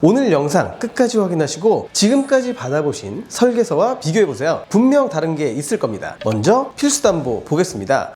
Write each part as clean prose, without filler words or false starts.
오늘 영상 끝까지 확인하시고 지금까지 받아보신 설계서와 비교해보세요. 분명 다른 게 있을 겁니다. 먼저 필수담보 보겠습니다.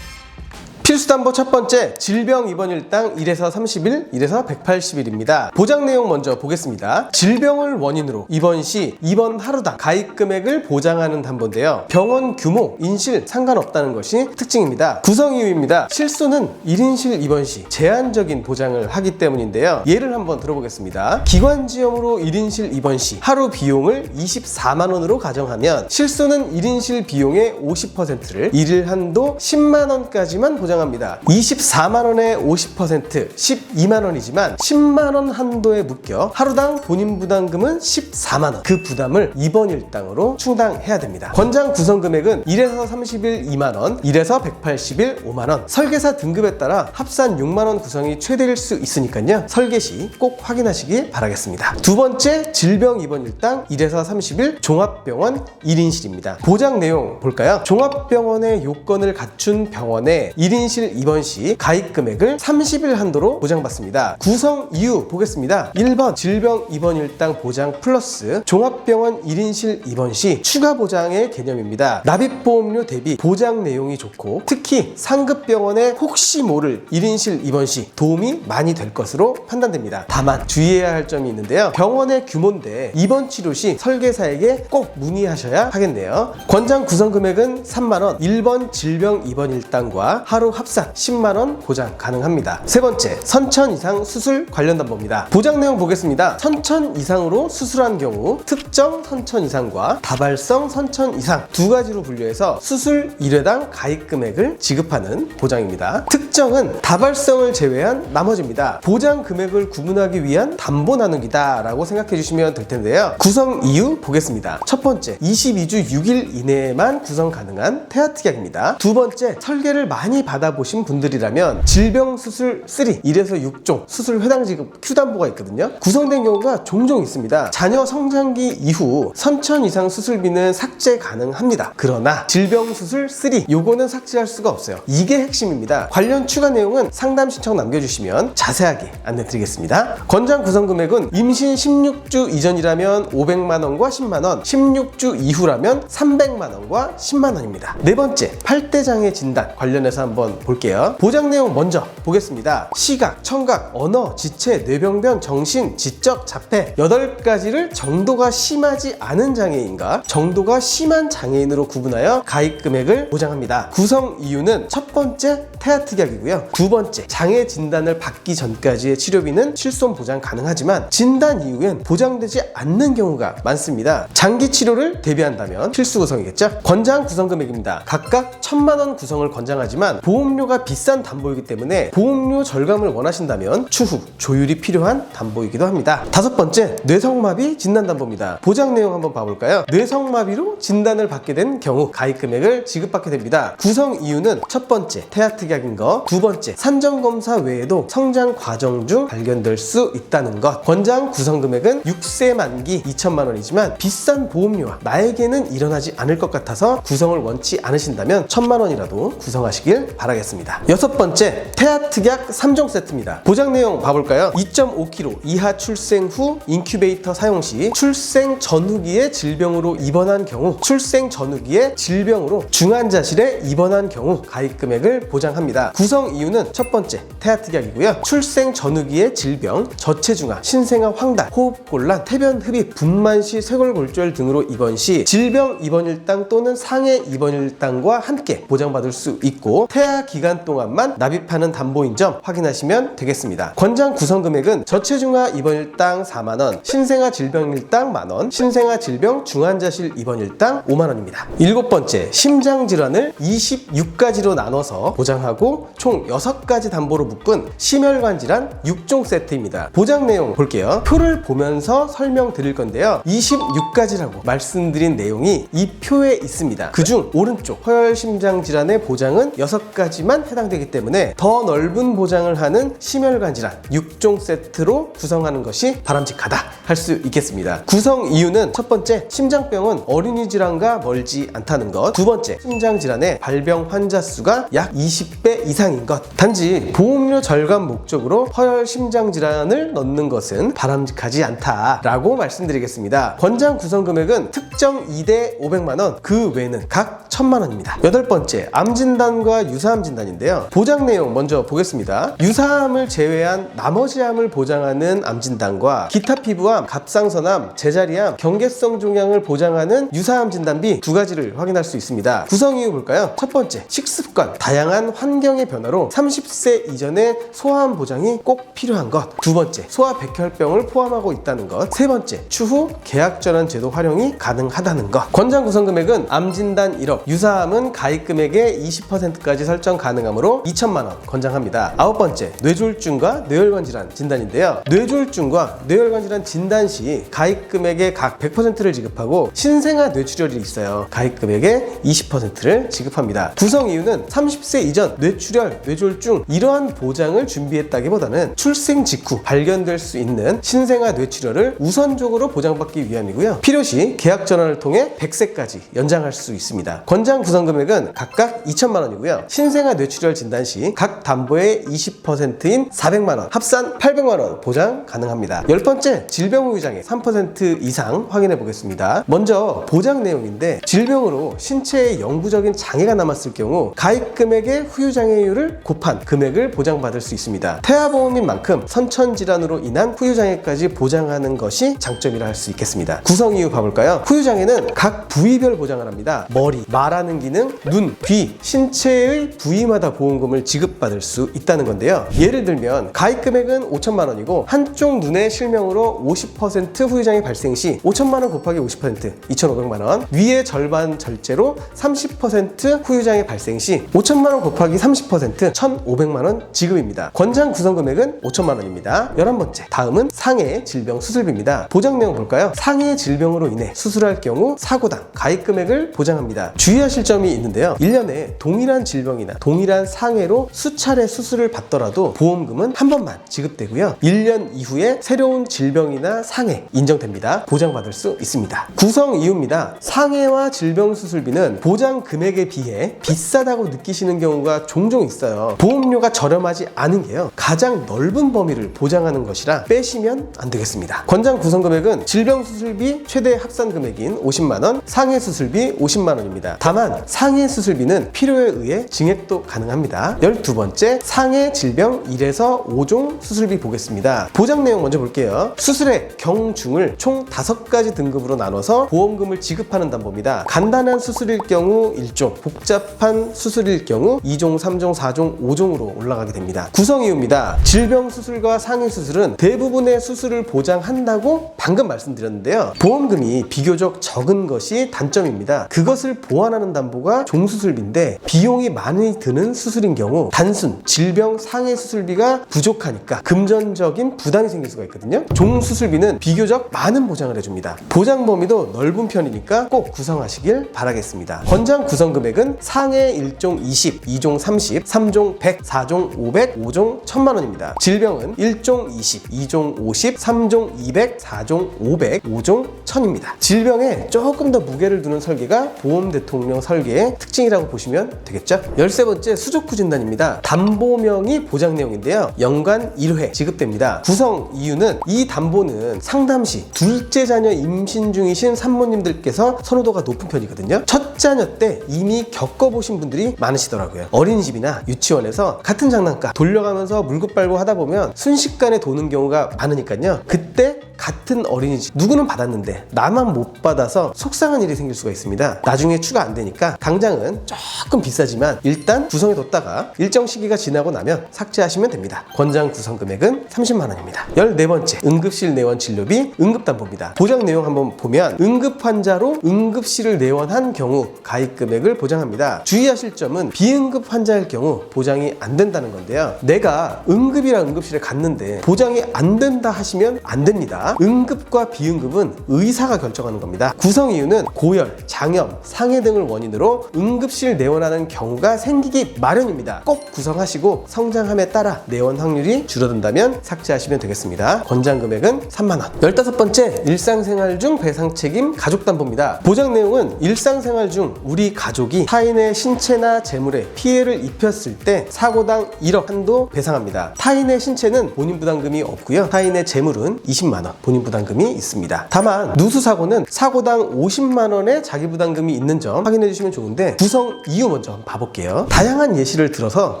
필수담보 첫 번째, 질병 입원 일당 1에서 30일, 1에서 180일입니다. 보장 내용 먼저 보겠습니다. 질병을 원인으로 입원 시 입원 하루당 가입 금액을 보장하는 담보인데요. 병원 규모, 인실 상관없다는 것이 특징입니다. 구성 이유입니다. 실수는 1인실 입원 시 제한적인 보장을 하기 때문인데요. 예를 한번 들어보겠습니다. 기관지염으로 1인실 입원 시 하루 비용을 24만 원으로 가정하면 실수는 1인실 비용의 50%를 일일 한도 10만 원까지만 보장합니다. 24만 원의 50% 12만 원이지만 10만 원 한도에 묶여 하루당 본인 부담금은 14만 원. 그 부담을 입원 일당으로 충당해야 됩니다. 권장 구성 금액은 1에서 30일 2만 원, 1에서 180일 5만 원. 설계사 등급에 따라 합산 6만 원 구성이 최대일 수 있으니까요. 설계 시 꼭 확인하시기 바라겠습니다. 두 번째, 질병 입원 일당 1에서 30일 종합병원 1인실입니다. 보장 내용 볼까요? 종합병원의 요건을 갖춘 병원에 1인실 입원 시 가입 금액을 30일 한도로 보장받습니다. 구성 이유 보겠습니다. 1번 질병 입원 일당 보장 플러스 종합병원 1인실 입원 시 추가 보장의 개념입니다. 납입보험료 대비 보장 내용이 좋고 특히 상급병원에 혹시 모를 1인실 입원 시 도움이 많이 될 것으로 판단됩니다. 다만 주의해야 할 점이 있는데요. 병원의 규모인데 입원 치료 시 설계사에게 꼭 문의하셔야 하겠네요. 권장 구성 금액은 3만 원, 1번 질병 입원 일당과 하루 합산 10만 원 보장 가능합니다. 세 번째, 선천 이상 수술 관련 담보입니다. 보장 내용 보겠습니다. 선천 이상으로 수술한 경우 특정 선천 이상과 다발성 선천 이상 두 가지로 분류해서 수술 1회당 가입 금액을 지급하는 보장입니다. 특정은 다발성을 제외한 나머지입니다. 보장 금액을 구분하기 위한 담보 나누기다 라고 생각해 주시면 될 텐데요. 구성 이유 보겠습니다. 첫 번째, 22주 6일 이내에만 구성 가능한 태아특약입니다. 두 번째, 설계를 많이 받아보신 분들이라면 질병수술 3, 1에서 6종 수술 회당 지급 Q담보가 있거든요. 구성된 경우가 종종 있습니다. 자녀 성장기 이후 선천 이상 수술비는 삭제 가능합니다. 그러나 질병수술 3, 요거는 삭제할 수가 없어요. 이게 핵심입니다. 관련 추가 내용은 상담 신청 남겨주시면 자세하게 안내드리겠습니다. 권장 구성 금액은 임신 16주 이전이라면 500만 원과 10만 원, 16주 이후라면 300만 원과 10만 원입니다. 네 번째, 팔대장애 진단 관련해서 한번 볼게요. 보장 내용 먼저 보겠습니다. 시각, 청각, 언어, 지체, 뇌병변, 정신, 지적, 자폐 8가지를 정도가 심하지 않은 장애인과 정도가 심한 장애인으로 구분하여 가입 금액을 보장합니다. 구성 이유는 첫 번째, 태아특약이고요. 두 번째, 장애 진단을 받기 전까지의 치료비는 실손 보장 가능하지만 진단 이후엔 보장되지 않는 경우가 많습니다. 장기 치료를 대비한다면 필수 구성이겠죠. 권장 구성 금액입니다. 각각 1,000만 원 구성을 권장하지만 보험료가 비싼 담보이기 때문에 보험료 절감을 원하신다면 추후 조율이 필요한 담보이기도 합니다. 다섯 번째, 뇌성마비 진단담보입니다. 보장 내용 한번 봐볼까요? 뇌성마비로 진단을 받게 된 경우 가입 금액을 지급받게 됩니다. 구성 이유는 첫 번째, 태아특약인 것, 두 번째, 산정검사 외에도 성장 과정 중 발견될 수 있다는 것. 권장 구성 금액은 6세 만기 2천만 원이지만 비싼 보험료와 나에게는 일어나지 않을 것 같아서 구성을 원치 않으신다면 1,000만 원이라도 구성하시길 바라겠습니다. 여섯 번째, 태아특약 3종 세트입니다. 보장 내용 봐볼까요? 2.5kg 이하 출생 후 인큐베이터 사용 시 출생 전후기에 질병으로 입원한 경우, 출생 전후기에 질병으로 중환자실에 입원한 경우 가입 금액을 보장합니다. 구성 이유는 첫 번째, 태아특약이고요. 출생 전후기에 질병, 저체중아, 신생아 황달, 호흡곤란, 태변 흡입, 분만 시 쇄골골절 등으로 입원 시 질병 입원 일당 또는 상해 입원 일당과 함께 보장받을 수 있고 태아 기간 동안만 납입하는 담보인 점 확인하시면 되겠습니다. 권장 구성 금액은 저체중아 입원 일당 4만 원, 신생아 질병 일당 만원, 신생아 질병 중환자실 입원 일당 5만 원입니다. 일곱 번째, 심장 질환을 26가지로 나눠서 보장하고 총 6가지 담보로 묶은 심혈관 질환 6종 세트입니다. 보장 내용 볼게요. 표를 보면서 설명드릴 건데요. 26가지라고 말씀드린 내용이 이 표에 있습니다. 그중 오른쪽 허혈심장 질환의 보장은 6가지만 해당되기 때문에 더 넓은 보장을 하는 심혈관 질환 6종 세트로 구성하는 것이 바람직하다 할 수 있겠습니다. 구성 이유는 첫 번째, 심장병은 어린이 질환과 멀지 않다는 것. 두 번째, 심장 질환의 발병 환자 수가 약 20 20배 이상인 것. 단지 보험료 절감 목적으로 허혈 심장 질환을 넣는 것은 바람직하지 않다라고 말씀드리겠습니다. 권장 구성 금액은 특정 2대 500만원, 그 외에는 각 1000만원입니다. 여덟 번째, 암 진단과 유사암 진단인데요. 보장 내용 먼저 보겠습니다. 유사암을 제외한 나머지 암을 보장하는 암 진단과 기타 피부암, 갑상선암, 제자리암, 경계성 종양을 보장하는 유사암 진단비 두 가지를 확인할 수 있습니다. 구성 이유 볼까요? 첫 번째, 식습관, 다양한 환경의 변화로 30세 이전의 소아암 보장이 꼭 필요한 것. 두 번째, 소아백혈병을 포함하고 있다는 것. 세 번째, 추후 계약전환 제도 활용이 가능하다는 것. 권장 구성 금액은 암 진단 1억, 유사암은 가입 금액의 20%까지 설정 가능하므로 2천만원 권장합니다. 아홉 번째, 뇌졸중과 뇌혈관 질환 진단인데요. 뇌졸중과 뇌혈관 질환 진단 시 가입 금액의 각 100%를 지급하고 신생아 뇌출혈이 있어요. 가입 금액의 20%를 지급합니다. 구성 이유는 30세 이전 뇌출혈, 뇌졸중 이러한 보장을 준비했다기보다는 출생 직후 발견될 수 있는 신생아 뇌출혈을 우선적으로 보장받기 위함이고요. 필요시 계약 전환을 통해 100세까지 연장할 수 있습니다. 권장 구성 금액은 각각 2천만원이고요. 신생아 뇌출혈 진단 시 각 담보의 20%인 400만원, 합산 800만원 보장 가능합니다. 열 번째, 질병 후유장애 3% 이상 확인해 보겠습니다. 먼저 보장 내용인데, 질병으로 신체에 영구적인 장애가 남았을 경우 가입 금액의 후유장애율을 곱한 금액을 보장받을 수 있습니다. 태아보험인 만큼 선천질환으로 인한 후유장애까지 보장하는 것이 장점이라 할 수 있겠습니다. 구성 이유 봐볼까요? 후유장애는 각 부위별 보장을 합니다. 머리, 말하는 기능, 눈, 귀, 신체의 부위마다 보험금을 지급받을 수 있다는 건데요. 예를 들면 가입 금액은 5천만원이고 한쪽 눈의 실명으로 50% 후유장애 발생 시 5천만원 곱하기 50%, 2,500만원, 위의 절반 절제로 30% 후유장애 발생 시 5천만원 곱하기 30%, 1,500만원 지급입니다. 권장 구성 금액은 5천만원입니다. 11번째, 다음은 상해 질병 수술비입니다. 보장 내용 볼까요? 상해 질병으로 인해 수술할 경우 사고당 가입 금액을 보장합니다. 주의하실 점이 있는데요. 1년에 동일한 질병이나 동일한 상해로 수차례 수술을 받더라도 보험금은 한 번만 지급되고요. 1년 이후에 새로운 질병이나 상해 인정됩니다. 보장받을 수 있습니다. 구성 이유입니다. 상해와 질병 수술비는 보장 금액에 비해 비싸다고 느끼시는 경우가 종종 있어요. 보험료가 저렴하지 않은 게요, 가장 넓은 범위를 보장하는 것이라 빼시면 안 되겠습니다. 권장 구성 금액은 질병 수술비 최대 합산 금액인 50만원, 상해 수술비 50만원입니다. 다만 상해 수술비는 필요에 의해 증액도 가능합니다. 12번째, 상해 질병 1에서 5종 수술비 보겠습니다. 보장 내용 먼저 볼게요. 수술의 경, 중을 총 5가지 등급으로 나눠서 보험금을 지급하는 담보입니다. 간단한 수술일 경우 1종, 복잡한 수술일 경우 2종, 3종, 4종, 5종으로 올라가게 됩니다. 구성 이유입니다. 질병 수술과 상해 수술은 대부분의 수술을 보장한다고 방금 말씀드렸는데요. 보험금이 비교적 적은 것이 단점입니다. 그것을 보완하는 담보가 종수술비인데 비용이 많이 드는 수술인 경우 단순 질병 상해 수술비가 부족하니까 금전적인 부담이 생길 수가 있거든요. 종수술비는 비교적 많은 보장을 해줍니다. 보장 범위도 넓은 편이니까 꼭 구성하시길 바라겠습니다. 권장 구성 금액은 상해 1종 20, 2종 30, 3종 100, 4종 500, 5종 1000만원입니다. 질병은 1종 20, 2종 50, 3종 200, 4종 500, 5종 1000입니다. 질병에 조금 더 무게를 두는 설계가 보험 대통령 설계의 특징이라고 보시면 되겠죠? 13번째, 수족후 진단입니다. 담보명이 보장 내용인데요. 연간 1회 지급됩니다. 구성 이유는 이 담보는 상담 시 둘째 자녀 임신 중이신 산모님들께서 선호도가 높은 편이거든요. 첫 자녀 때 이미 겪어보신 분들이 많으시더라고요. 어린이집이나 유치원에서 같은 장난감 돌려가면서 물고 빨고 하다 보면 순식간에 도는 경우가 많으니까요. 그때 같은 어린이집 누구는 받았는데 나만 못 받아서 속상한 일이 생길 수가 있습니다. 나중에 추가 안 되니까 당장은 조금 비싸지만 일단 구성해 뒀다가 일정 시기가 지나고 나면 삭제하시면 됩니다. 권장 구성 금액은 30만원입니다. 14번째, 응급실 내원 진료비 응급담보입니다. 보장 내용 한번 보면 응급 환자로 응급실을 내원한 경우 가입 금액을 보장합니다. 주의하실 점은 비응급 환자일 경우 보장이 안 된다는 건데요. 내가 응급이라 응급실에 갔는데 보장이 안 된다 하시면 안 됩니다. 자, 응급과 비응급은 의사가 결정하는 겁니다. 구성 이유는 고열, 장염, 상해 등을 원인으로 응급실 내원하는 경우가 생기기 마련입니다. 꼭 구성하시고 성장함에 따라 내원 확률이 줄어든다면 삭제하시면 되겠습니다. 권장 금액은 3만 원. 15번째, 일상생활 중 배상 책임 가족담보입니다. 보장 내용은 일상생활 중 우리 가족이 타인의 신체나 재물에 피해를 입혔을 때 사고당 1억 한도 배상합니다. 타인의 신체는 본인 부담금이 없고요. 타인의 재물은 20만 원 본인 부담금이 있습니다. 다만 누수 사고는 사고당 50만 원의 자기 부담금이 있는 점 확인해 주시면 좋은데, 구성 이유 먼저 한번 봐볼게요. 다양한 예시를 들어서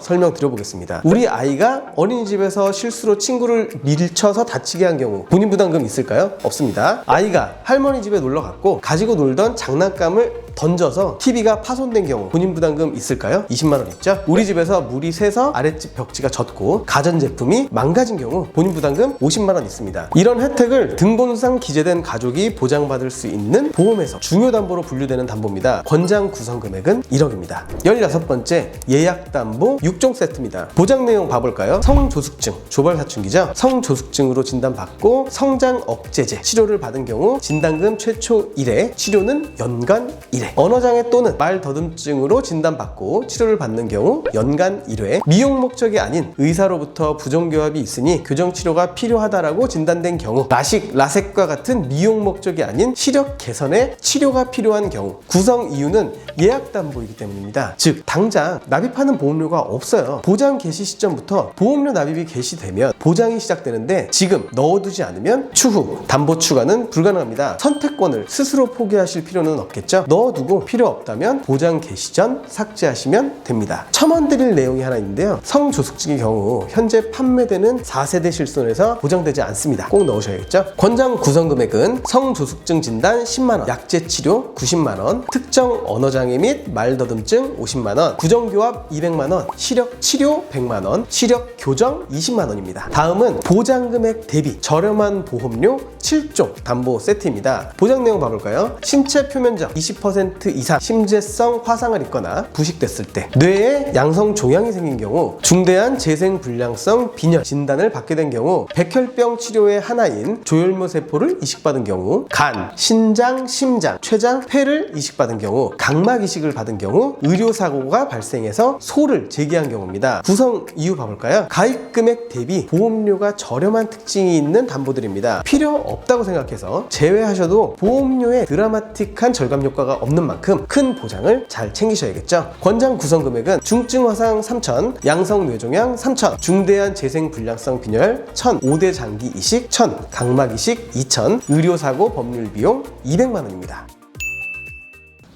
설명드려보겠습니다. 우리 아이가 어린이집에서 실수로 친구를 밀쳐서 다치게 한 경우 본인 부담금 있을까요? 없습니다. 아이가 할머니 집에 놀러 갔고 가지고 놀던 장난감을 던져서 TV가 파손된 경우 본인 부담금 있을까요? 20만 원 있죠? 우리 집에서 물이 새서 아랫집 벽지가 젖고 가전제품이 망가진 경우 본인 부담금 50만 원 있습니다. 이런 혜택을 등본상 기재된 가족이 보장받을 수 있는 보험에서 중요담보로 분류되는 담보입니다. 권장 구성 금액은 1억입니다. 16번째, 예약담보 6종 세트입니다. 보장 내용 봐볼까요? 성조숙증, 조발사춘기죠? 성조숙증으로 진단받고 성장 억제제 치료를 받은 경우 진단금 최초 1회, 치료는 연간 1회. 언어장애 또는 말더듬증으로 진단받고 치료를 받는 경우 연간 1회. 미용 목적이 아닌 의사로부터 부정교합이 있으니 교정치료가 필요하다라고 진단된 경우, 라식, 라섹과 같은 미용 목적이 아닌 시력 개선에 치료가 필요한 경우. 구성 이유는 예약담보이기 때문입니다. 즉 당장 납입하는 보험료가 없어요. 보장 개시 시점부터 보험료 납입이 개시되면 보장이 시작되는데 지금 넣어두지 않으면 추후 담보 추가는 불가능합니다. 선택권을 스스로 포기하실 필요는 없겠죠. 넣어두고 필요 없다면 보장 개시 전 삭제하시면 됩니다. 첨언 드릴 내용이 하나 있는데요. 성조숙증의 경우 현재 판매되는 4세대 실손에서 보장되지 않습니다. 꼭 넣으셔야겠죠. 권장 구성 금액은 성조숙증 진단 10만원, 약제 치료 90만원, 특정 언어장애 및 말더듬증 50만원, 구정교합 200만원, 시력 치료 100만원, 시력 교정 20만원입니다. 다음은 보장금액 대비 저렴한 보험료 7종 담보 세트입니다. 보장 내용 봐볼까요? 신체 표면적 20% 이상 심재성 화상을 입거나 부식됐을 때, 뇌에 양성 종양이 생긴 경우, 중대한 재생불량성 빈혈 진단을 받게 된 경우, 백혈병 치료의 하나인 조혈모 세포를 이식받은 경우, 간, 신장, 심장, 췌장, 폐를 이식받은 경우, 각막 이식을 받은 경우, 의료사고가 발생해서 소를 제기한 경우입니다. 구성 이유 봐볼까요? 가입 금액 대비 보험료가 저렴한 특징이 있는 담보들입니다. 필요 없다고 생각해서 제외하셔도 보험료에 드라마틱한 절감 효과가 없는 만큼 큰 보장을 잘 챙기셔야겠죠. 권장 구성 금액은 중증 화상 3천, 양성 뇌종양 3천, 중대한 재생불량성 빈혈 1천, 5대 장기 이식 1천, 각막 이식 2천, 의료사고 법률 비용 200만 원입니다.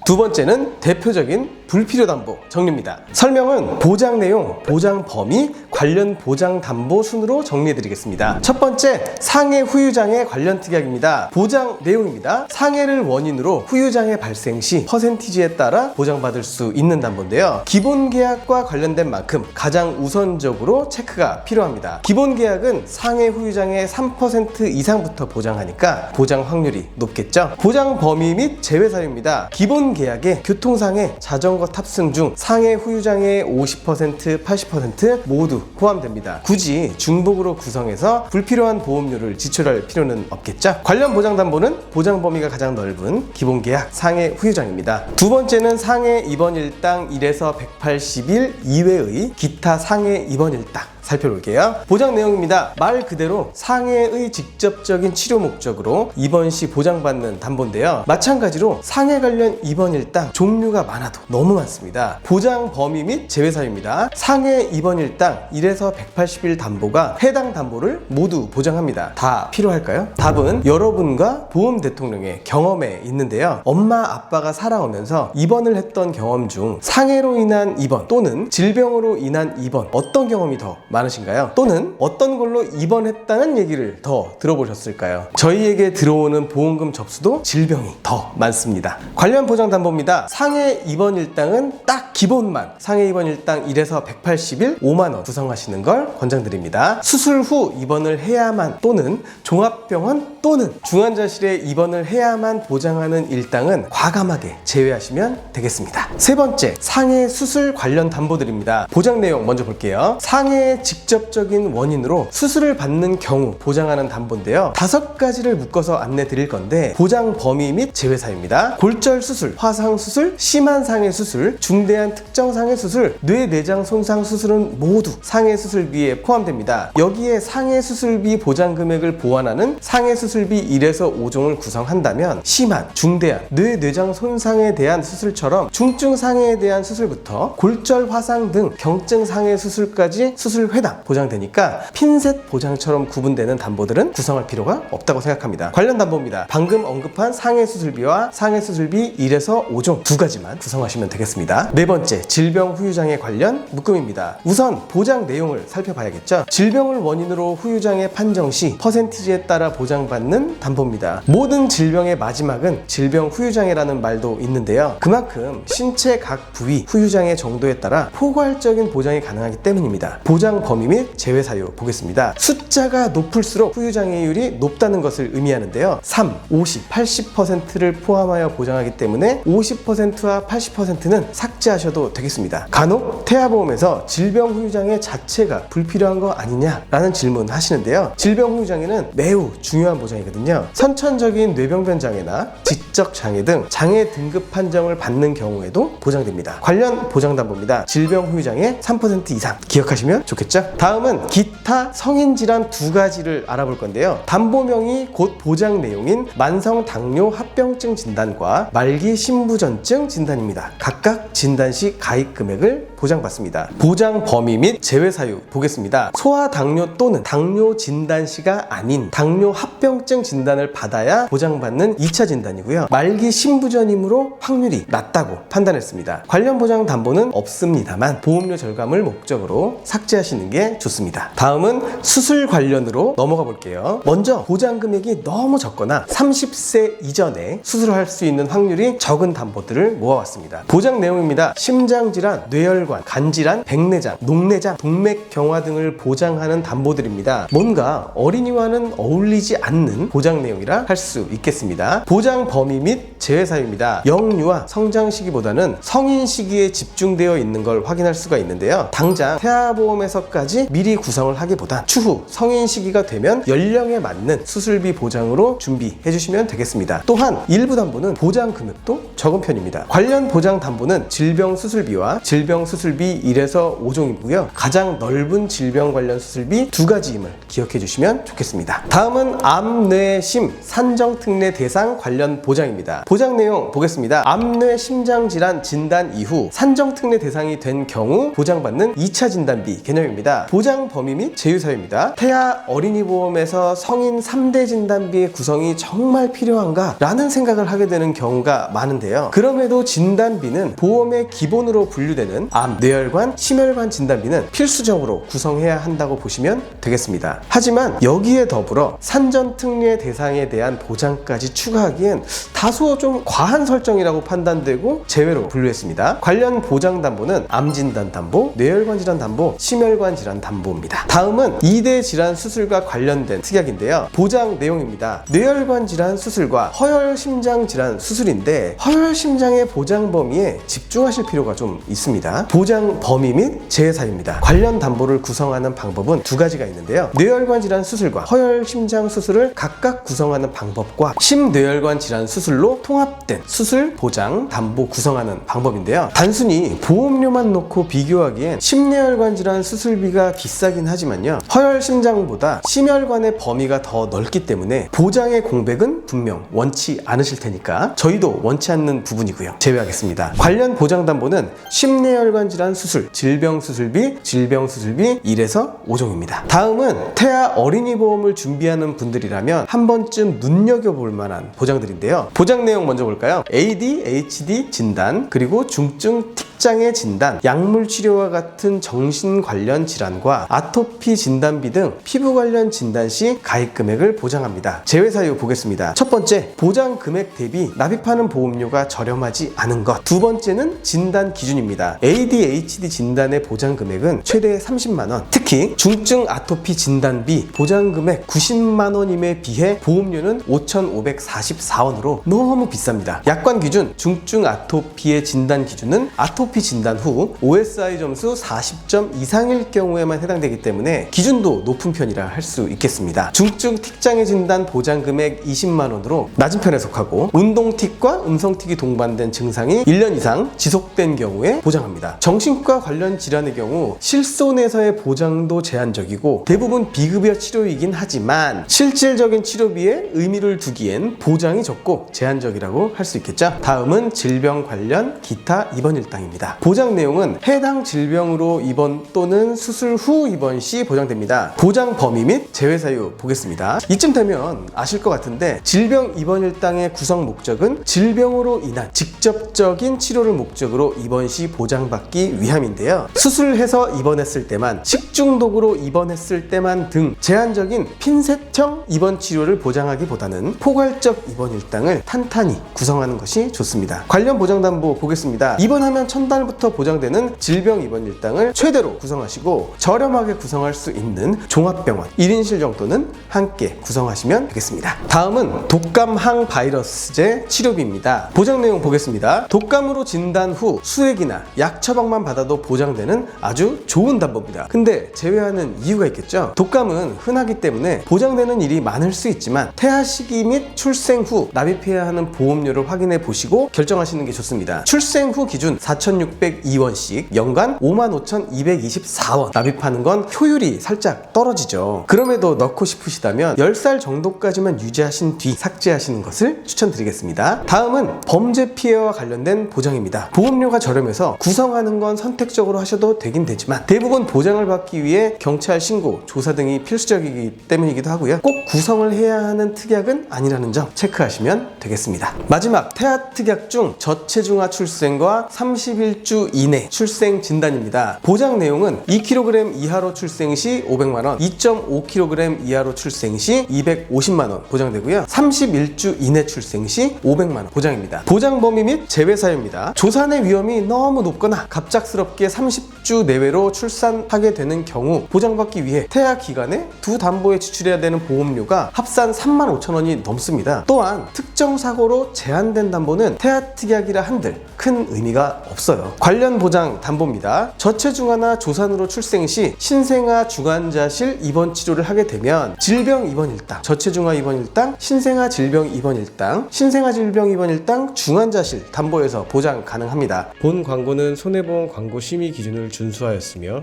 두 번째는 대표적인 불필요 담보 정리입니다. 설명은 보장 내용, 보장 범위, 관련 보장 담보 순으로 정리해 드리겠습니다. 첫 번째, 상해 후유장애 관련 특약입니다. 보장 내용입니다. 상해를 원인으로 후유장애 발생 시 퍼센티지에 따라 보장받을 수 있는 담보인데요. 기본 계약과 관련된 만큼 가장 우선적으로 체크가 필요합니다. 기본 계약은 상해 후유장애 3% 이상부터 보장하니까 보장 확률이 높겠죠. 보장 범위 및 제외 사유입니다. 기본 계약에 교통상해, 자전거 탑승 중 상해 후유장애 50%, 80% 모두 포함됩니다. 굳이 중복으로 구성해서 불필요한 보험료를 지출할 필요는 없겠죠. 관련 보장담보는 보장 범위가 가장 넓은 기본계약 상해 후유장입니다. 두 번째는 상해 입원 일당 1에서 180일 이외의 기타 상해 입원 일당 살펴볼게요. 보장 내용입니다. 말 그대로 상해의 직접적인 치료 목적으로 입원 시 보장받는 담보인데요. 마찬가지로 상해 관련 입원 일당 종류가 많아도 너무 많습니다. 보장 범위 및 제외 사유입니다. 상해 입원 일당 1에서 180일 담보가 해당 담보를 모두 보장합니다. 다 필요할까요? 답은 여러분과 보험 대통령의 경험에 있는데요. 엄마 아빠가 살아오면서 입원을 했던 경험 중 상해로 인한 입원 또는 질병으로 인한 입원, 어떤 경험이 더 많으신가요? 또는 어떤 걸로 입원했다는 얘기를 더 들어보셨을까요? 저희에게 들어오는 보험금 접수도 질병이 더 많습니다. 관련 보장 담보입니다. 상해 입원 일당은 딱 기본만 상해 입원 일당 1에서 180일 5만원 구성하시는 걸 권장드립니다. 수술 후 입원을 해야만 또는 종합병원 또는 중환자실에 입원을 해야만 보장하는 일당은 과감하게 제외하시면 되겠습니다. 세 번째, 상해 수술 관련 담보들입니다. 보장 내용 먼저 볼게요. 상해 직접적인 원인으로 수술을 받는 경우 보장하는 담보인데요. 5가지를 묶어서 안내 드릴 건데 보장 범위 및 제외 사유입니다. 골절 수술, 화상 수술, 심한 상해 수술, 중대한 특정 상해 수술, 뇌 내장 손상 수술은 모두 상해 수술비에 포함됩니다. 여기에 상해 수술비 보장 금액을 보완하는 상해 수술비 1에서 5종을 구성한다면 심한, 중대한, 뇌 내장 손상에 대한 수술처럼 중증 상해에 대한 수술부터 골절 화상 등 경증 상해 수술까지 수술 회당 보장되니까 핀셋 보장처럼 구분되는 담보들은 구성할 필요가 없다고 생각합니다. 관련 담보입니다. 방금 언급한 상해 수술비와 상해 수술비 1에서 5종 2가지만 구성하시면 되겠습니다. 네 번째, 질병 후유장애 관련 묶음입니다. 우선 보장 내용을 살펴봐야겠죠. 질병을 원인으로 후유장애 판정 시 퍼센티지에 따라 보장받는 담보입니다. 모든 질병의 마지막은 질병 후유장애라는 말도 있는데요. 그만큼 신체 각 부위 후유장애 정도에 따라 포괄적인 보장이 가능하기 때문입니다. 보장 범위 및 제외 사유 보겠습니다. 숫자가 높을수록 후유장애율이 높다는 것을 의미하는데요. 3, 50, 80%를 포함하여 보장하기 때문에 50%와 80%는 삭제하셔도 되겠습니다. 간혹 태아보험에서 질병 후유장애 자체가 불필요한 거 아니냐라는 질문 하시는데요. 질병 후유장애는 매우 중요한 보장이거든요. 선천적인 뇌병변 장애나 지적 장애 등 장애 등급 판정을 받는 경우에도 보장됩니다. 관련 보장담보입니다. 질병 후유장애 3% 이상 기억하시면 좋겠죠? 다음은 기타 성인질환 2가지를 알아볼 건데요. 담보명이 곧 보장 내용인 만성 당뇨 합병증 진단과 말기 심부전증 진단입니다. 각각 진단 시 가입 금액을 보장받습니다. 보장 범위 및 제외 사유 보겠습니다. 소아 당뇨 또는 당뇨 진단 시가 아닌 당뇨 합병증 진단을 받아야 보장받는 2차 진단이고요. 말기 심부전이므로 확률이 낮다고 판단했습니다. 관련 보장 담보는 없습니다만 보험료 절감을 목적으로 삭제하시는 게 좋습니다. 다음은 수술 관련으로 넘어가 볼게요. 먼저 보장 금액이 너무 적거나 30세 이전에 수술할 수 있는 확률이 적은 담보들을 모아왔습니다. 보장 내용입니다. 심장질환, 뇌혈관, 간질환, 백내장, 녹내장, 동맥경화 등을 보장하는 담보들입니다. 뭔가 어린이와는 어울리지 않는 보장 내용이라 할 수 있겠습니다. 보장 범위 및 제외 사유입니다. 영유아 성장 시기보다는 성인 시기에 집중되어 있는 걸 확인할 수가 있는데요. 당장 태아보험에서까지 미리 구성을 하기보단 추후 성인 시기가 되면 연령에 맞는 수술비 보장으로 준비해 주시면 되겠습니다. 또한 일부 담보는 보장 금액도 적은 편입니다. 관련 보장 담보는 질병 수술비와 질병 수술비 1에서 5종이고요. 가장 넓은 질병 관련 수술비 2가지임을 기억해 주시면 좋겠습니다. 다음은 암, 뇌, 심, 산정 특례 대상 관련 보장입니다. 보장 내용 보겠습니다. 암, 뇌, 심장 질환 진단 이후 산정 특례 대상이 된 경우 보장받는 2차 진단비 개념입니다. 보장 범위 및 제휴 사유입니다. 태아 어린이 보험에서 성인 3대 진단비의 구성이 정말 필요한가? 라는 생각을 하게 되는 경우가 많은데요. 그럼에도 진단비는 보험의 기본으로 분류되는 암, 뇌혈관, 심혈관 진단비는 필수적으로 구성해야 한다고 보시면 되겠습니다. 하지만 여기에 더불어 산전 특례 대상에 대한 보장까지 추가하기엔 다소 좀 과한 설정이라고 판단되고 제외로 분류했습니다. 관련 보장 담보는 암 진단 담보, 뇌혈관 질환 담보, 심혈관 질환 담보입니다. 다음은 2대 질환 수술과 관련된 특약인데요. 보장 내용입니다. 뇌혈관 질환 수술과 허혈심장 질환 수술인데 허혈심장의 보장 범위에 집중하실 필요가 좀 있습니다. 보장 범위 및 제외 사유입니다. 관련 담보를 구성하는 방법은 2가지가 있는데요. 뇌혈관 질환 수술과 허혈심장 수술을 각각 구성하는 방법과 심뇌혈관 질환 수술로 통합된 수술 보장 담보 구성하는 방법인데요. 단순히 보험료만 놓고 비교하기엔 심뇌혈관 질환 수술비가 비싸긴 하지만요. 허혈심장보다 심혈관의 범위가 더 넓기 때문에 보장의 공백은 분명 원치 않으실 테니까 저희도 원치 않는 부분이고요. 제외하겠습니다. 관련 보장 담보는 심뇌혈관 질환 수술, 질병 수술비 1에서 5종입니다. 다음은 태아 어린이 보험을 준비하는 분들이라면 한 번쯤 눈여겨볼 만한 보장들인데요. 보장 내용 먼저 볼까요? ADHD 진단, 그리고 중증 장애 진단, 약물 치료와 같은 정신 관련 질환과 아토피 진단비 등 피부 관련 진단 시 가입 금액을 보장합니다. 제외 사유 보겠습니다. 첫 번째, 보장 금액 대비 납입하는 보험료가 저렴하지 않은 것. 두 번째는 진단 기준입니다. ADHD 진단의 보장 금액은 최대 30만 원. 특히 중증 아토피 진단비 보장 금액 90만 원임에 비해 보험료는 5,544원으로 너무 비쌉니다. 약관 기준 중증 아토피의 진단 기준은 아토피 진단 후 OSI 점수 40점 이상일 경우에만 해당되기 때문에 기준도 높은 편이라 할 수 있겠습니다. 중증 틱장애 진단 보장 금액 20만 원으로 낮은 편에 속하고 운동틱과 음성틱이 동반된 증상이 1년 이상 지속된 경우에 보장합니다. 정신과 관련 질환의 경우 실손에서의 보장도 제한적이고 대부분 비급여 치료이긴 하지만 실질적인 치료비에 의미를 두기엔 보장이 적고 제한적이라고 할 수 있겠죠. 다음은 질병 관련 기타 입원 일당입니다. 보장 내용은 해당 질병으로 입원 또는 수술 후 입원 시 보장됩니다. 보장 범위 및 제외 사유 보겠습니다. 이쯤 되면 아실 것 같은데 질병 입원 일당의 구성 목적은 질병으로 인한 직접적인 치료를 목적으로 입원 시 보장받기 위함인데요. 수술해서 입원했을 때만, 식중독으로 입원했을 때만 등 제한적인 핀셋형 입원 치료를 보장하기보다는 포괄적 입원 일당을 탄탄히 구성하는 것이 좋습니다. 관련 보장담보 보겠습니다. 입원하면 첫날부터 보장되는 질병 입원 일당을 최대로 구성하시고 저렴하게 구성할 수 있는 종합병원 1인실 정도는 함께 구성하시면 되겠습니다. 다음은 독감 항바이러스제 치료비입니다. 보장 내용 보겠습니다. 독감으로 진단 후 수액이나 약 처방만 받아도 보장되는 아주 좋은 담보입니다. 근데 제외하는 이유가 있겠죠. 독감은 흔하기 때문에 보장되는 일이 많을 수 있지만 태아 시기 및 출생 후 납입해야 하는 보험료를 확인해 보시고 결정하시는 게 좋습니다. 출생 후 기준 4,602원씩 연간 55,224원 납입하는 건 효율이 살짝 떨어지죠. 그럼에도 넣고 싶으시다면 10살 정도까지만 유지하신 뒤 삭제하시는 것을 추천드리겠습니다. 다음은 범죄 피해와 관련된 보장입니다. 보험료가 저렴해서 구성하는 건 선택적으로 하셔도 되긴 되지만 대부분 보장을 받기 위해 경찰 신고, 조사 등이 필수적이기 때문이기도 하고요. 꼭 구성을 해야 하는 특약은 아니라는 점 체크하시면 되겠습니다. 마지막 태아 특약 중 저체중아 출생과 31주 이내 출생 진단입니다. 보장 내용은 2kg 이하로 출생 시 500만원, 2.5kg 이하로 출생 시 250만원 보장되고요. 31주 이내 출생 시 500만원 보장입니다. 보장 범위 및 제외 사유입니다. 조산의 위험이 너무 높거나 갑작스럽게 30주 내외로 출산하게 되는 경우 보장받기 위해 태아 기간에 두 담보에 지출해야 되는 보험료가 합산 35,000원이 넘습니다. 또한 특정 사고로 제한된 담보는 태아 특약이라 한들 큰 의미가 없어요. 관련 보장 담보입니다. 저체중아나 조산으로 출생 시 신생아 중환자실 입원 치료를 하게 되면 질병 입원 일당, 저체중아 입원 일당, 신생아 질병 입원 일당, 신생아 질병 입원 일당 중환자실 담보에서 보장 가능합니다. 본 광고는 손해보험 광고 심의 기준을 준수하였으며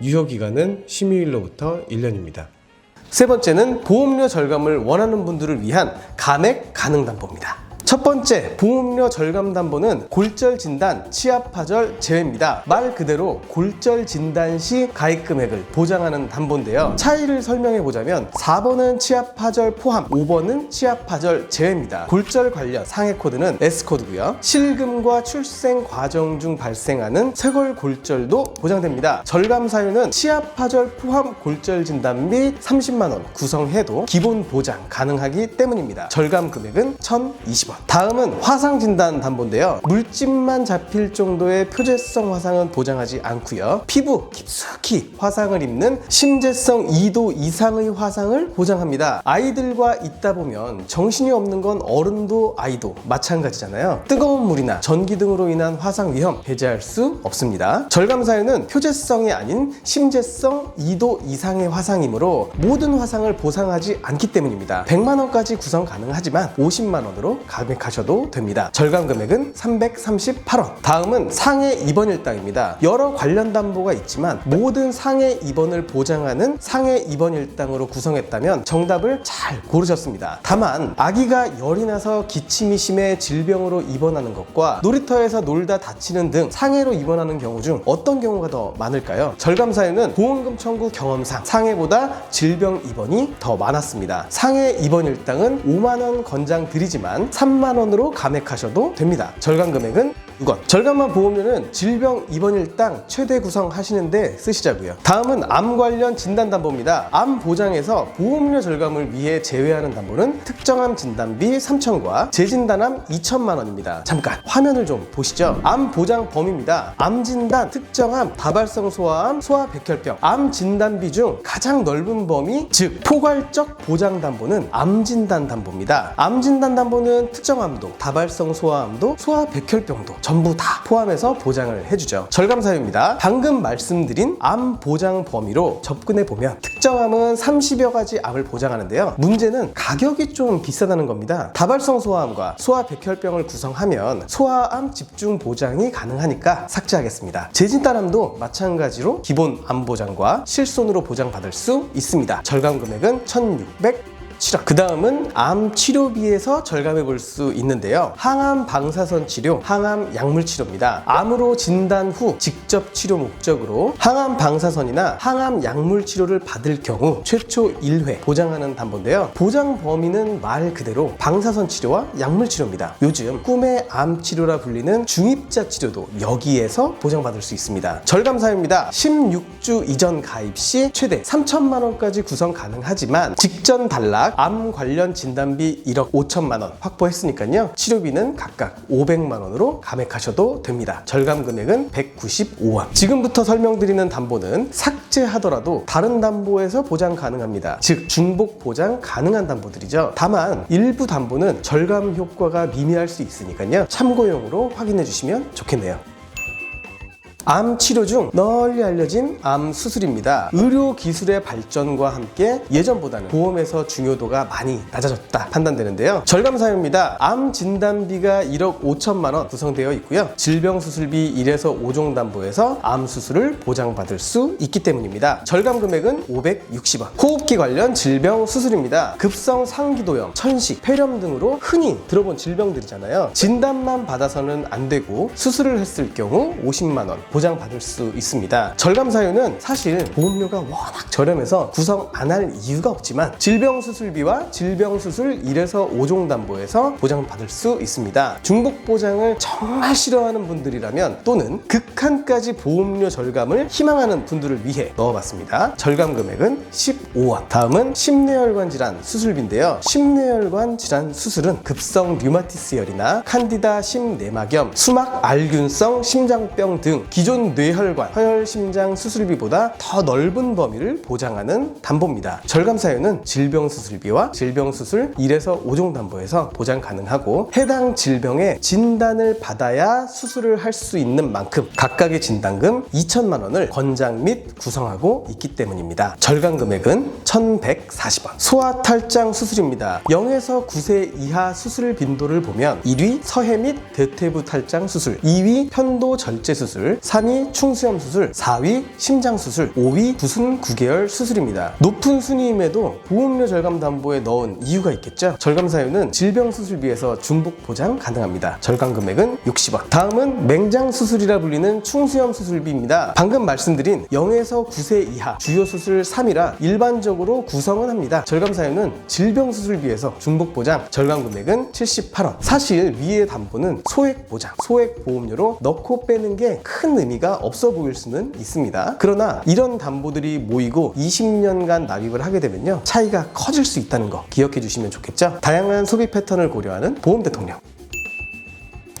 유효 기간은 심의일로부터 1년입니다. 세 번째는 보험료 절감을 원하는 분들을 위한 감액 가능 담보입니다. 첫 번째, 보험료 절감 담보는 골절 진단, 치아 파절 제외입니다. 말 그대로 골절 진단 시 가입 금액을 보장하는 담보인데요. 차이를 설명해 보자면 4번은 치아 파절 포함, 5번은 치아 파절 제외입니다. 골절 관련 상해 코드는 S 코드고요. 실금과 출생 과정 중 발생하는 쇄골 골절도 보장됩니다. 절감 사유는 치아 파절 포함 골절 진단비 30만 원 구성해도 기본 보장 가능하기 때문입니다. 절감 금액은 1,020원. 다음은 화상 진단 담보인데요. 물집만 잡힐 정도의 표재성 화상은 보장하지 않고요. 피부 깊숙이 화상을 입는 심재성 2도 이상의 화상을 보장합니다. 아이들과 있다 보면 정신이 없는 건 어른도 아이도 마찬가지잖아요. 뜨거운 물이나 전기 등으로 인한 화상 위험 배제할 수 없습니다. 절감 사유는 표재성이 아닌 심재성 2도 이상의 화상이므로 모든 화상을 보상하지 않기 때문입니다. 100만 원까지 구성 가능하지만 50만 원으로 가입하셔도 됩니다. 절감 금액은 338원. 다음은 상해 입원 일당입니다. 여러 관련 담보가 있지만 모든 상해 입원을 보장하는 상해 입원 일당으로 구성했다면 정답을 잘 고르셨습니다. 다만 아기가 열이 나서 기침이 심해 질병으로 입원하는 것과 놀이터에서 놀다 다치는 등 상해로 입원하는 경우 중 어떤 경우가 더 많을까요? 절감 사유는 보험금 청구 경험상 상해보다 질병 입원이 더 많았습니다. 상해 입원 일당은 5만 원 권장 드리지만 3만 원으로 감액하셔도 됩니다. 절감 금액은 6원. 절감한 보험료는 질병 입원일당 최대 구성하시는데 쓰시자고요. 다음은 암 관련 진단담보입니다. 암 보장에서 보험료 절감을 위해 제외하는 담보는 특정암 진단비 3,000과 재진단암 2,000만 원입니다. 잠깐 화면을 좀 보시죠. 암 보장 범위입니다. 암 진단, 특정암, 다발성 소아암, 소아백혈병, 암 진단비 중 가장 넓은 범위, 즉 포괄적 보장 담보는 암 진단 담보입니다. 암 진단 담보는 특정암도, 다발성 소아암도, 소아백혈병도 전부 다 포함해서 보장을 해주죠. 절감 사유입니다. 방금 말씀드린 암 보장 범위로 접근해 보면 특정암은 30여 가지 암을 보장하는데요. 문제는 가격이 좀 비싸다는 겁니다. 다발성 소아암과 소아백혈병을 구성하면 소아암 집중 보장이 가능하니까 삭제하겠습니다. 재진단암도 마찬가지로 기본 암 보장과 실손으로 보장받을 수 있습니다. 절감 금액은 1,600 7원. 그 다음은 암 치료비에서 절감해 볼 수 있는데요. 항암 방사선 치료, 항암 약물 치료입니다. 암으로 진단 후 직접 치료 목적으로 항암 방사선이나 항암 약물 치료를 받을 경우 최초 1회 보장하는 담보인데요. 보장 범위는 말 그대로 방사선 치료와 약물 치료입니다. 요즘 꿈의 암 치료라 불리는 중입자 치료도 여기에서 보장받을 수 있습니다. 절감 사유입니다. 16주 이전 가입 시 최대 3,000만 원까지 구성 가능하지만 직전 단락 암 관련 진단비 1억 5천만 원 확보했으니까요. 치료비는 각각 500만 원으로 감액하셔도 됩니다. 절감 금액은 195원. 지금부터 설명드리는 담보는 삭제하더라도 다른 담보에서 보장 가능합니다. 즉 중복 보장 가능한 담보들이죠. 다만 일부 담보는 절감 효과가 미미할 수 있으니까요. 참고용으로 확인해 주시면 좋겠네요. 암 치료 중 널리 알려진 암 수술입니다. 의료 기술의 발전과 함께 예전보다는 보험에서 중요도가 많이 낮아졌다 판단되는데요. 절감 사유입니다. 암 진단비가 1억 5천만 원 구성되어 있고요. 질병 수술비 1에서 5종 담보에서 암 수술을 보장받을 수 있기 때문입니다. 절감 금액은 560원. 호흡기 관련 질병 수술입니다. 급성 상기도염, 천식, 폐렴 등으로 흔히 들어본 질병들이잖아요. 진단만 받아서는 안 되고 수술을 했을 경우 50만 원 보장받을 수 있습니다. 절감 사유는 사실 보험료가 워낙 저렴해서 구성 안 할 이유가 없지만 질병수술비와 질병수술 1에서 5종 담보에서 보장받을 수 있습니다. 중복 보장을 정말 싫어하는 분들이라면 또는 극한까지 보험료 절감을 희망하는 분들을 위해 넣어봤습니다. 절감 금액은 15원. 다음은 심뇌혈관 질환 수술비인데요. 심뇌혈관 질환 수술은 급성 류마티스열이나 칸디다 심내막염, 수막 알균성 심장병 등 기존 뇌혈관, 허혈심장 수술비보다 더 넓은 범위를 보장하는 담보입니다. 절감 사유는 질병수술비와 질병수술 1에서 5종 담보에서 보장 가능하고 해당 질병의 진단을 받아야 수술을 할 수 있는 만큼 각각의 진단금 2천만 원을 권장 및 구성하고 있기 때문입니다. 절감 금액은 1,140원. 소아탈장 수술입니다. 0에서 9세 이하 수술 빈도를 보면 1위 서해 및 대퇴부 탈장 수술, 2위 편도 절제 수술, 3위 충수염 수술, 4위 심장 수술, 5위 구순 9개월 수술입니다. 높은 순위임에도 보험료 절감 담보에 넣은 이유가 있겠죠. 절감 사유는 질병 수술비에서 중복 보장 가능합니다. 절감 금액은 60원. 다음은 맹장 수술이라 불리는 충수염 수술비입니다. 방금 말씀드린 0에서 9세 이하 주요 수술 3이라 일반적으로 구성은 합니다. 절감 사유는 질병 수술비에서 중복 보장, 절감 금액은 78원. 사실 위의 담보는 소액 보장, 소액 보험료로 넣고 빼는 게 큰 의미가 없어 보일 수는 있습니다. 그러나 이런 담보들이 모이고 20년간 납입을 하게 되면요, 차이가 커질 수 있다는 거 기억해 주시면 좋겠죠. 다양한 소비 패턴을 고려하는 보험 대통령.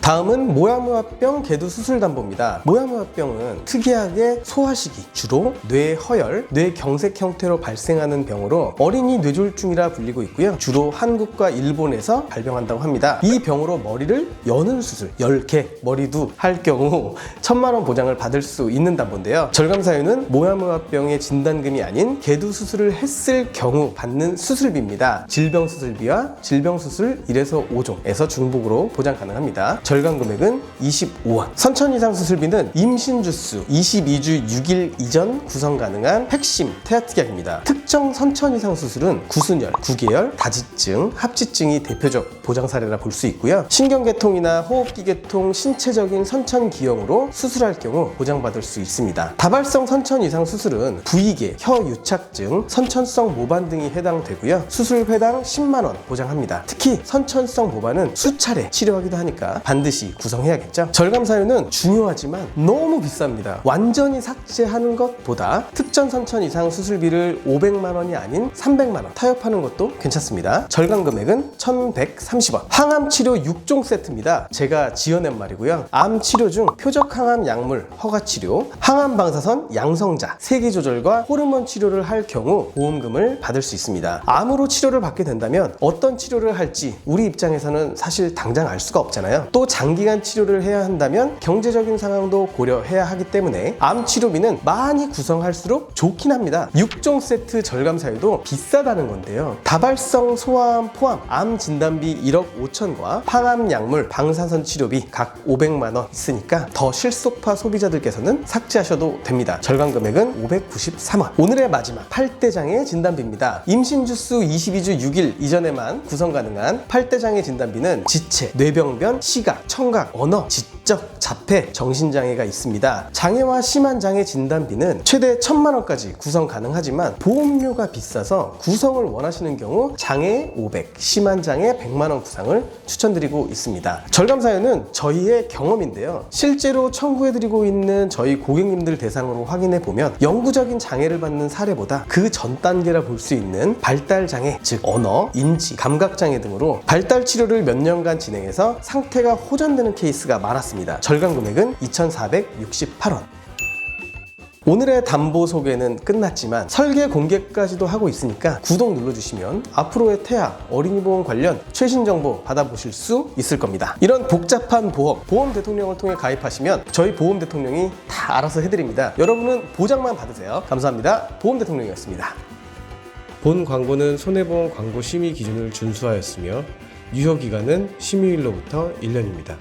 다음은 모야모야병 개두 수술 담보입니다. 모야모야병은 특이하게 소화시기, 주로 뇌허열, 뇌경색 형태로 발생하는 병으로 어린이 뇌졸중이라 불리고 있고요. 주로 한국과 일본에서 발병한다고 합니다. 이 병으로 머리를 여는 수술, 10개 머리도 할 경우 1,000만 원 보장을 받을 수 있는 담보인데요. 절감 사유는 모야모야병의 진단금이 아닌 개두 수술을 했을 경우 받는 수술비입니다. 질병 수술비와 질병 수술 1에서 5종에서 중복으로 보장 가능합니다. 절감 금액은 25원. 선천 이상 수술비는 임신 주수 22주 6일 이전 구성 가능한 핵심 태아특약입니다. 특정 선천 이상 수술은 구순열, 구개열, 다지증, 합지증이 대표적 보장 사례라 볼 수 있고요. 신경계통이나 호흡기 계통, 신체적인 선천 기형으로 수술할 경우 보장받을 수 있습니다. 다발성 선천 이상 수술은 부위계, 혀 유착증, 선천성 모반 등이 해당되고요. 수술 회당 10만 원 보장합니다. 특히 선천성 모반은 수차례 치료하기도 하니까 반드시 반드시 구성해야겠죠. 절감 사유는 중요하지만 너무 비쌉니다. 완전히 삭제하는 것보다 특전 선천 이상 수술비를 500만 원이 아닌 300만 원 타협하는 것도 괜찮습니다. 절감 금액은 1,130원. 항암 치료 6종 세트입니다. 제가 지어낸 말이고요. 암 치료 중 표적 항암 약물 허가 치료, 항암 방사선 양성자, 세기 조절과 호르몬 치료를 할 경우 보험금을 받을 수 있습니다. 암으로 치료를 받게 된다면 어떤 치료를 할지 우리 입장에서는 사실 당장 알 수가 없잖아요. 또 장기간 치료를 해야 한다면 경제적인 상황도 고려해야 하기 때문에 암 치료비는 많이 구성할수록 좋긴 합니다. 6종 세트 절감 사유도 비싸다는 건데요. 다발성 소아암 포함 암 진단비 1억 5천과 항암 약물 방사선 치료비 각 500만 원 있으니까 더 실속파 소비자들께서는 삭제하셔도 됩니다. 절감 금액은 593원. 오늘의 마지막 8대 장애 진단비입니다. 임신 주수 22주 6일 이전에만 구성 가능한 8대 장애 진단비는 지체, 뇌병변, 시각, 청각, 언어, 지적, 자폐, 정신장애가 있습니다. 장애와 심한 장애 진단비는 최대 1,000만 원까지 구성 가능하지만 보험료가 비싸서 구성을 원하시는 경우 장애 500, 심한 장애 100만 원 구상을 추천드리고 있습니다. 절감 사유는 저희의 경험인데요. 실제로 청구해드리고 있는 저희 고객님들 대상으로 확인해 보면 영구적인 장애를 받는 사례보다 그 전 단계라 볼 수 있는 발달 장애, 즉 언어, 인지, 감각 장애 등으로 발달 치료를 몇 년간 진행해서 상태가 호전되는 케이스가 많았습니다. 절감 금액은 2,468원. 오늘의 담보 소개는 끝났지만 설계 공개까지도 하고 있으니까 구독 눌러주시면 앞으로의 태아, 어린이보험 관련 최신 정보 받아보실 수 있을 겁니다. 이런 복잡한 보험 대통령을 통해 가입하시면 저희 보험 대통령이 다 알아서 해드립니다. 여러분은 보장만 받으세요. 감사합니다. 보험 대통령이었습니다. 본 광고는 손해보험 광고 심의 기준을 준수하였으며 유효기간은 심의일로부터 1년입니다.